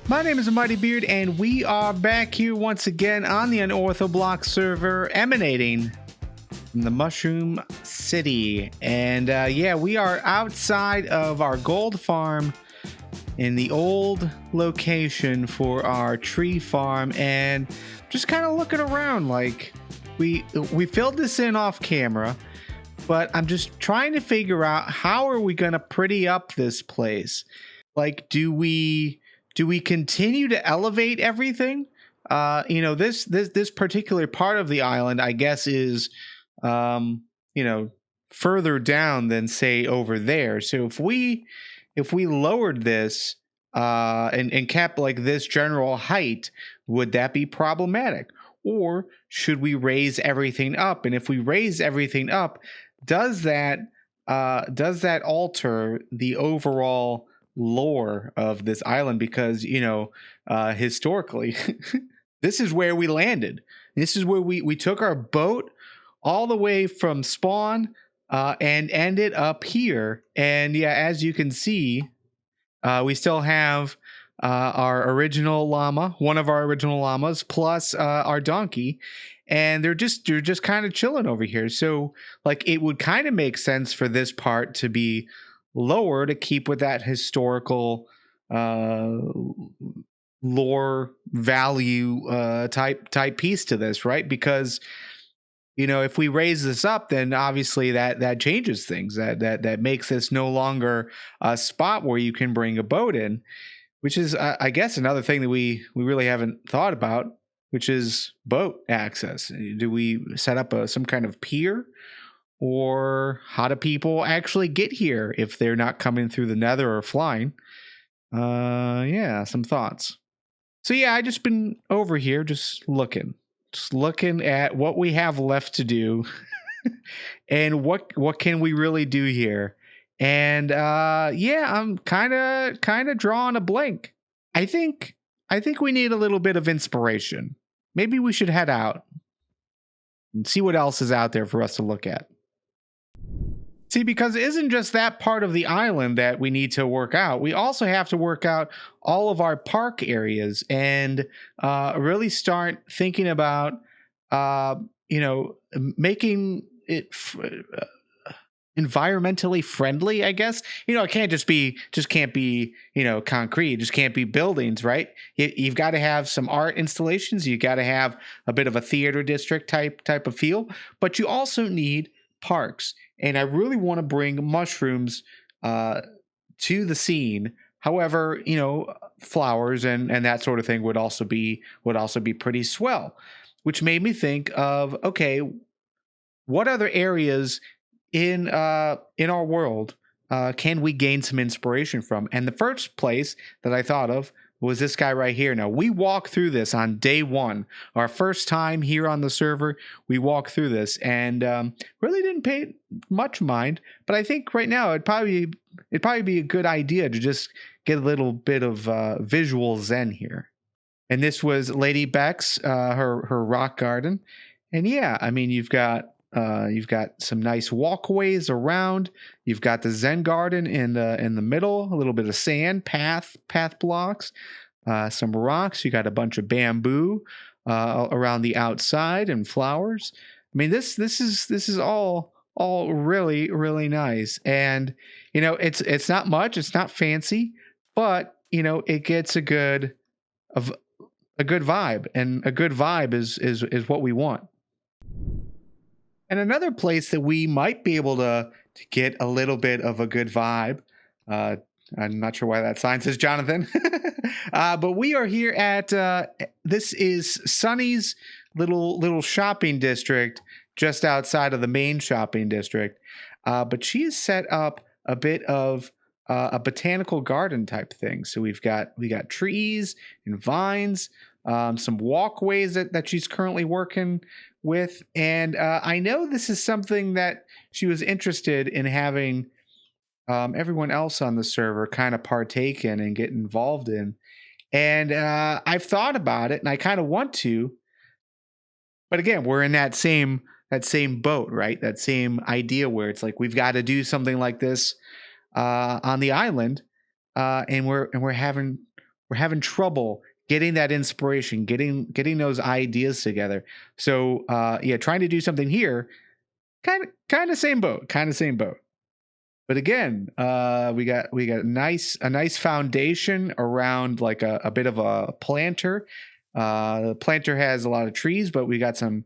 My name is Mighty Beard, and we are back here once again on the Unorthoblocks server, emanating from the Mushroom City. And yeah, we are outside of our gold farm in the old location for our tree farm, and just kind of looking around. Like we filled this in off camera, but I'm just trying to figure out how are we gonna pretty up this place. Like, do we continue to elevate everything? This particular part of the island, I guess, is further down than say over there. So if we lowered this and kept like this general height, would that be problematic? Or should we raise everything up? And if we raise everything up, does that alter the overall lore of this island? Because historically this is where we landed. This is where we took our boat all the way from spawn and ended up here. And yeah, as you can see, we still have our original llama, one of our original llamas, plus our donkey, and they're just kind of chilling over here. So like it would kind of make sense for this part to be lower to keep with that historical lore value type piece to this, right? Because if we raise this up, then obviously that changes things. That makes this no longer a spot where you can bring a boat in, which is I guess another thing that we really haven't thought about, which is boat access. Do we set up some kind of pier? Or how do people actually get here if they're not coming through the nether or flying? Yeah, some thoughts. So yeah, I just been over here just looking at what we have left to do and what can we really do here. And yeah, I'm kind of drawing a blank. I think we need a little bit of inspiration. Maybe we should head out and see what else is out there for us to look at. See, because it isn't just that part of the island that we need to work out. We also have to work out all of our park areas and really start thinking about, making it environmentally friendly, I guess. It can't be concrete. It just can't be buildings, right? You've got to have some art installations. You got to have a bit of a theater district type of feel, but you also need parks. And I really want to bring mushrooms to the scene. However, flowers and that sort of thing would also be pretty swell, which made me think of, okay, what other areas in our world can we gain some inspiration from? And the first place that I thought of was this guy right here. Now, we walked through this on day one, our first time here on the server. We walked through this and really didn't pay much mind. But I think right now it'd probably be a good idea to just get a little bit of visual zen here. And this was LadyBecks, her rock garden. And yeah, I mean, you've got some nice walkways around. You've got the Zen garden in the middle, a little bit of sand, path blocks, some rocks. You got a bunch of bamboo around the outside and flowers. I mean, this is all really, really nice. And it's not much, it's not fancy, but it gets a good vibe, and a good vibe is what we want. And another place that we might be able to get a little bit of a good vibe, I'm not sure why that sign says Jonathan, but we are here at, this is Sunny's little shopping district just outside of the main shopping district. But she has set up a bit of a botanical garden type thing. So we got trees and vines, some walkways that she's currently working with. And I know this is something that she was interested in having everyone else on the server kind of partake in and get involved in. And I've thought about it and I kind of want to, but again, we're in that same boat, right? That same idea where it's like, we've got to do something like this on the island. And we're having we're having trouble getting that inspiration, getting those ideas together. So yeah, trying to do something here, kind of same boat, But again, we got a nice foundation around like a bit of a planter. The planter has a lot of trees, but we got some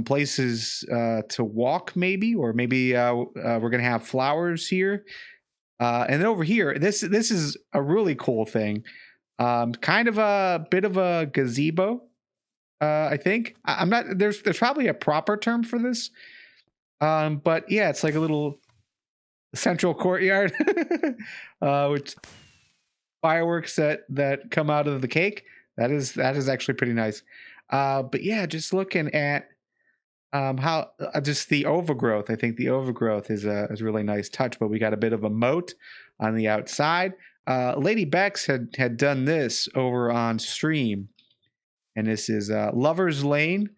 places to walk, maybe, or maybe we're gonna have flowers here. And then over here, this is a really cool thing. Kind of a bit of a gazebo. I think I'm not. There's probably a proper term for this. But yeah, it's like a little central courtyard, which fireworks that come out of the cake. That is actually pretty nice. But yeah, just looking at how just the overgrowth. I think the overgrowth is a really nice touch. But we got a bit of a moat on the outside. LadyBecks had done this over on stream, and this is Lover's Lane,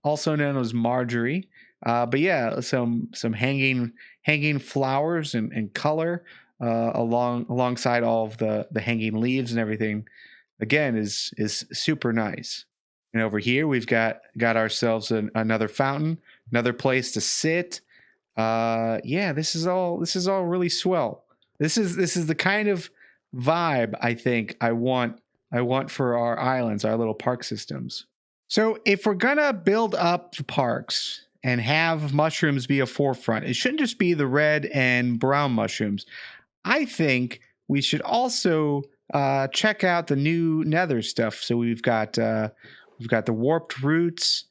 also known as Marjorie. But yeah, some hanging flowers and color alongside all of the hanging leaves and everything. Again, is super nice. And over here we've got ourselves another fountain, another place to sit. Yeah, this is all really swell. This is the kind of vibe I think I want for our islands, our little park systems. So if we're gonna build up the parks and have mushrooms be a forefront, it shouldn't just be the red and brown mushrooms. I think we should also check out the new nether stuff. So we've got the warped roots,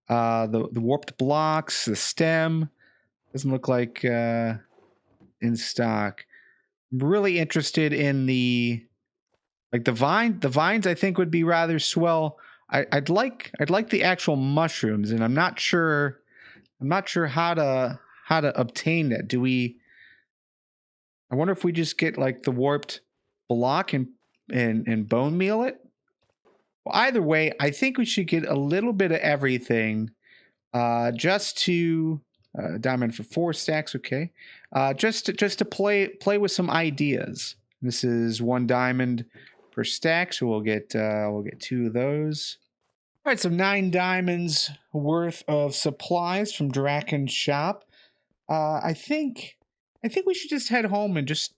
the warped blocks, the stem. Doesn't look like in stock. I'm really interested in the vine. The vines I think would be rather swell. I'd like the actual mushrooms, and I'm not sure how to obtain that. Do we? I wonder if we just get like the warped block and bone meal it. Well, either way, I think we should get a little bit of everything, just to diamond for 4 stacks. Okay, just to play with some ideas. This is 1 diamond per stack, so we'll get 2 of those. All right, so 9 diamonds worth of supplies from Draken's shop. I think we should just head home and just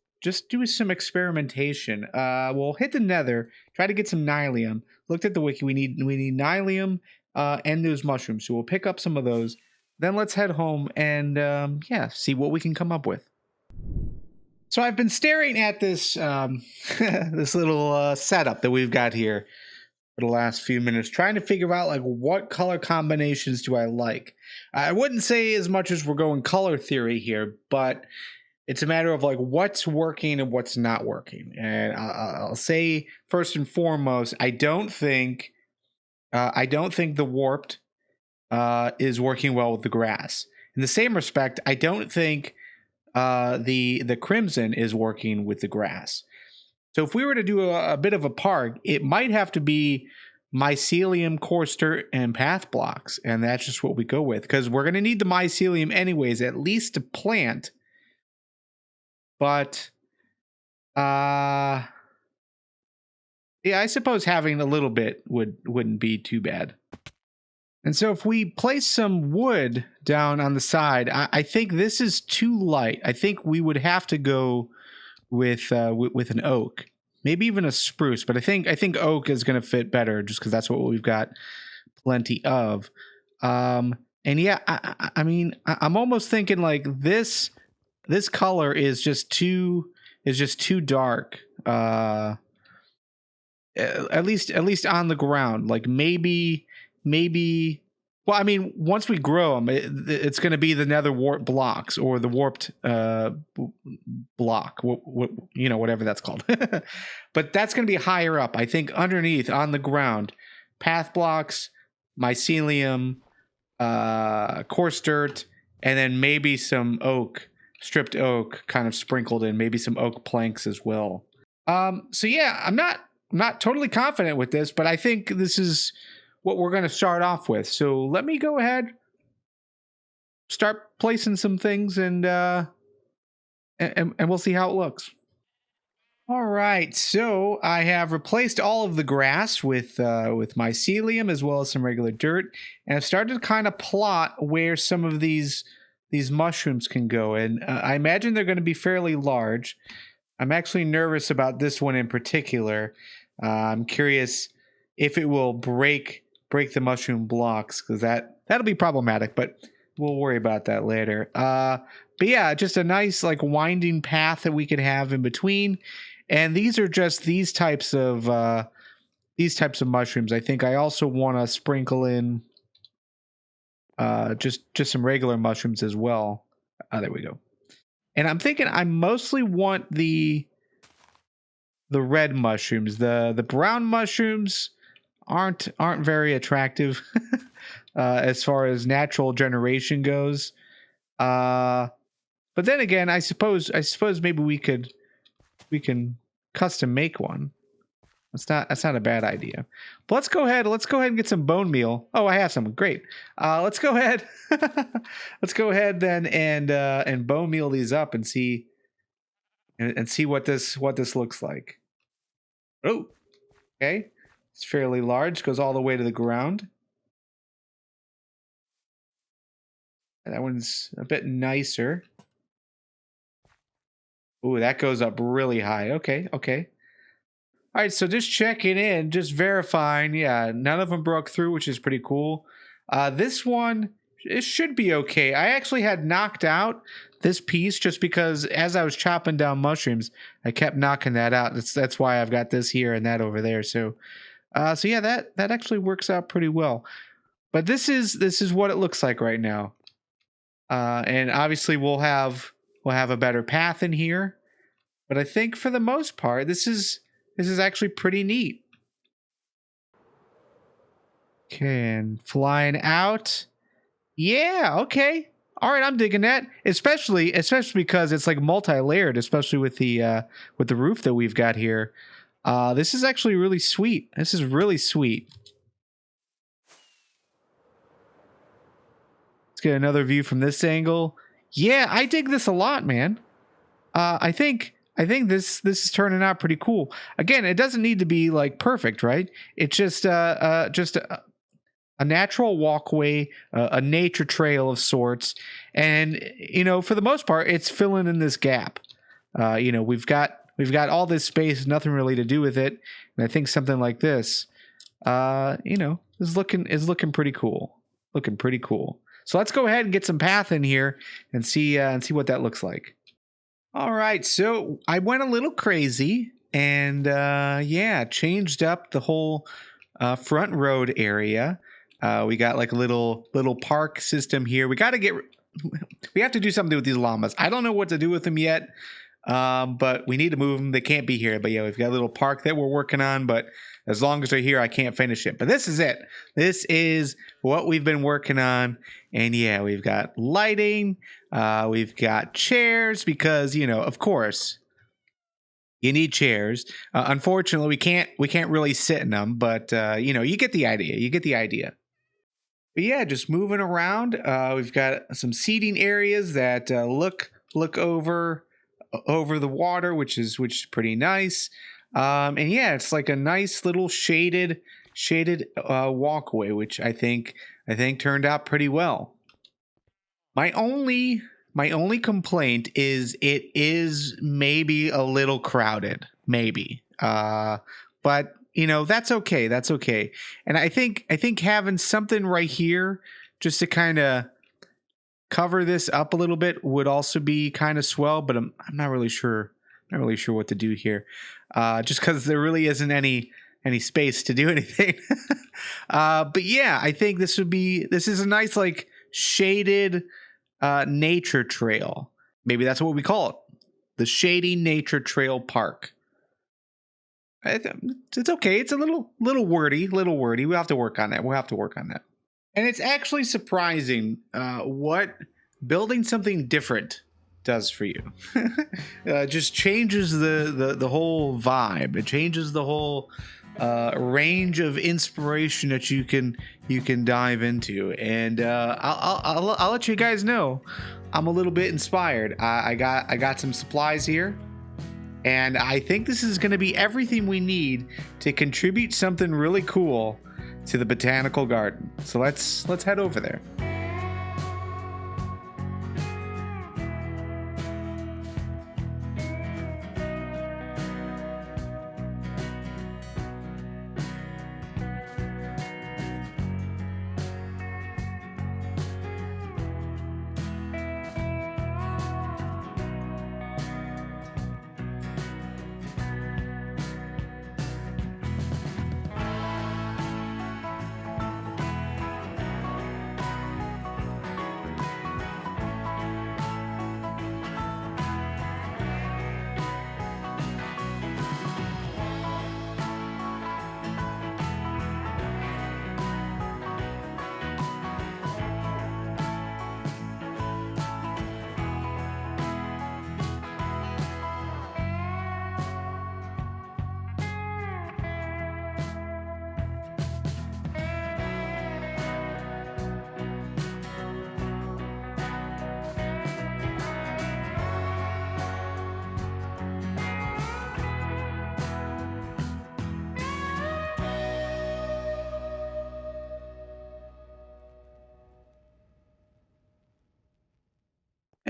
do some experimentation. We'll hit the nether, try to get some nylium. Looked at the wiki. We need nylium and those mushrooms. So we'll pick up some of those. Then let's head home and yeah, see what we can come up with. So I've been staring at this this little setup that we've got here for the last few minutes, trying to figure out like what color combinations do I like. I wouldn't say as much as we're going color theory here, but it's a matter of like what's working and what's not working. And I'll say first and foremost, I don't think the warped is working well with the grass. In the same respect, I don't think the crimson is working with the grass. So if we were to do a bit of a park, it might have to be mycelium, coarse dirt, and path blocks, and that's just what we go with because we're going to need the mycelium anyways, at least to plant. But yeah, I suppose having a little bit wouldn't be too bad. And so if we place some wood down on the side, I think this is too light. I think we would have to go with an oak, maybe even a spruce. But I think oak is going to fit better just because that's what we've got plenty of. And yeah, I mean, I'm almost thinking like this color is just too dark. At least on the ground, like maybe. Well, I mean, once we grow them, it's going to be the nether warped blocks or the warped block, whatever that's called. But that's going to be higher up. I think underneath on the ground, path blocks, mycelium, coarse dirt, and then maybe some oak, stripped oak, kind of sprinkled in, maybe some oak planks as well. So yeah, I'm not totally confident with this, but I think this is what we're going to start off with. So let me go ahead, start placing some things, and we'll see how it looks. All right, so I have replaced all of the grass with mycelium as well as some regular dirt, and I've started to kind of plot where some of these mushrooms can go. And I imagine they're going to be fairly large. I'm actually nervous about this one in particular. I'm curious if it will break the mushroom blocks because that'll be problematic, but we'll worry about that later. But yeah, just a nice like winding path that we could have in between. And these are just these types of mushrooms. I think I also want to sprinkle in just some regular mushrooms as well. There we go. And I'm thinking I mostly want the red mushrooms. The brown mushrooms aren't very attractive as far as natural generation goes. But then again, I suppose maybe we can custom make one. That's not a bad idea. But let's go ahead and get some bone meal. Oh, I have some. Great. Let's go ahead. Let's go ahead then and bone meal these up and see what this looks like. Oh, okay. It's fairly large. Goes all the way to the ground. And that one's a bit nicer. Ooh, that goes up really high. Okay. All right, so just checking in, just verifying. Yeah, none of them broke through, which is pretty cool. This one, it should be okay. I actually had knocked out this piece just because as I was chopping down mushrooms, I kept knocking that out. That's why I've got this here and that over there. So yeah, that actually works out pretty well. But this is what it looks like right now. And obviously we'll have a better path in here. But I think for the most part, this is actually pretty neat. Okay, and flying out. Yeah, okay. All right, I'm digging that. Especially because it's like multi-layered, especially with the roof that we've got here. This is actually really sweet. This is really sweet. Let's get another view from this angle. Yeah, I dig this a lot, man. I think this is turning out pretty cool. Again, it doesn't need to be like perfect, right? It's just a natural walkway, a nature trail of sorts, and for the most part, it's filling in this gap. We've got all this space, nothing really to do with it, and I think something like this, is looking pretty cool. Looking pretty cool. So let's go ahead and get some path in here and see what that looks like. All right, so I went a little crazy and changed up the whole front road area. We got like a little park system here. We have to do something with these llamas. I don't know what to do with them yet, but we need to move them. They can't be here. But yeah, we've got a little park that we're working on. But as long as they're here, I can't finish it. But this is it. This is what we've been working on. And yeah, we've got lighting. We've got chairs because, of course, you need chairs. Unfortunately, we can't really sit in them. But, you get the idea. But yeah, just moving around. We've got some seating areas that look over the water, which is pretty nice. And yeah, it's like a nice little shaded walkway, which I think turned out pretty well. My only complaint is it is maybe a little crowded, maybe. But that's okay. That's okay. And I think having something right here just to kind of cover this up a little bit would also be kind of swell, but I'm not really sure. Not really sure what to do here. Just because there really isn't any space to do anything. But yeah, I think this is a nice like shaded nature trail. Maybe that's what we call it. The Shady Nature Trail Park. It's okay. It's a little wordy. We'll have to work on that. And it's actually surprising what building something different does for you. Just changes the whole vibe. It changes the whole range of inspiration that you can dive into. And I'll let you guys know I'm a little bit inspired. I got some supplies here, And I think this is going to be everything we need to contribute something really cool to the botanical garden. So let's head over there.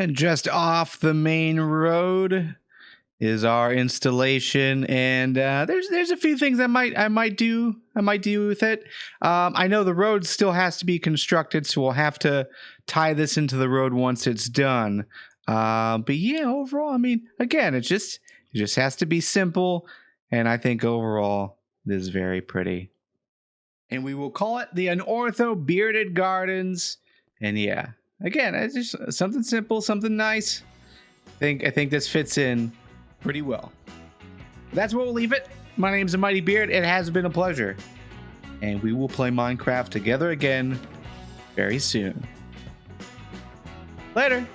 And just off the main road is our installation, and there's a few things I might do with it. I know the road still has to be constructed, so we'll have to tie this into the road once it's done. But yeah, overall, I mean, again, it just has to be simple, and I think overall it is very pretty. And we will call it the Unortho Bearded Gardens. And yeah, again, it's just something simple, something nice. I think this fits in pretty well. That's where we'll leave it. My name's the Mighty Beard. It has been a pleasure. And we will play Minecraft together again very soon. Later.